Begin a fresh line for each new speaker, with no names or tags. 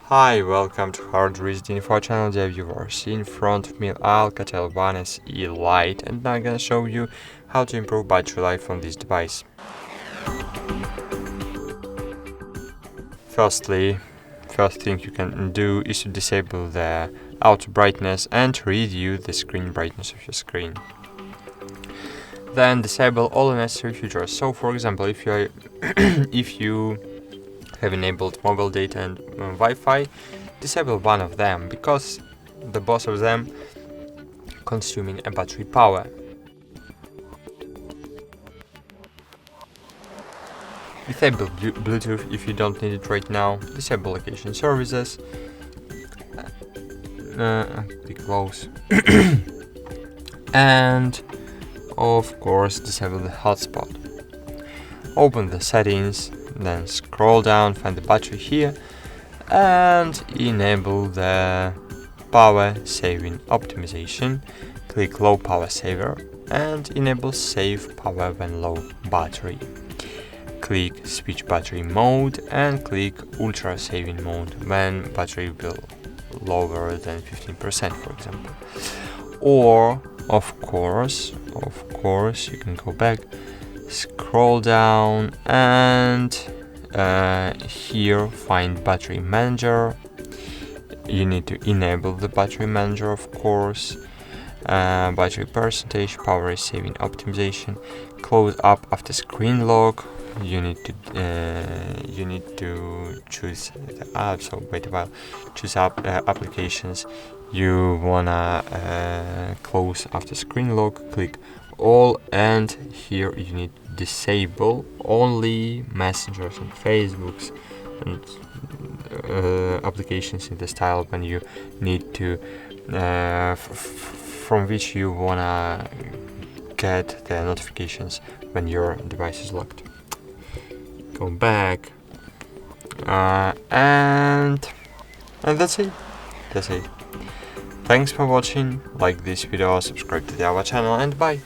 Hi, welcome to HardReset.Info channel, dear viewers. In front of me Alcatel 1SE Lite, and I'm gonna show you how to improve battery life on this device. First thing you can do is to disable the auto brightness and reduce the screen brightness of your screen. Then disable all unnecessary features. So, for example, if you have enabled mobile data and Wi-Fi, disable one of them, because the both of them consuming a battery power. Disable Bluetooth if you don't need it right now. Disable location services. Click close. And of course disable the hotspot. Open the settings, then scroll down, find the battery here, and enable the power saving optimization. Click low power saver and enable save power when low battery. Click switch battery mode and click ultra saving mode when battery will lower than 15%, for example. Or of course you can go back, scroll down, and here find battery manager. You need to enable the battery manager, of course. Battery percentage, power saving optimization, close up after screen lock. You need to choose the app. So wait a while, choose applications you wanna close after screen lock. Click all, and here you need to disable only messengers and Facebooks and applications in the style when you need to from which you wanna get the notifications when your device is locked. Go back, and that's it. Thanks for watching. Like this video, subscribe to our channel, and bye.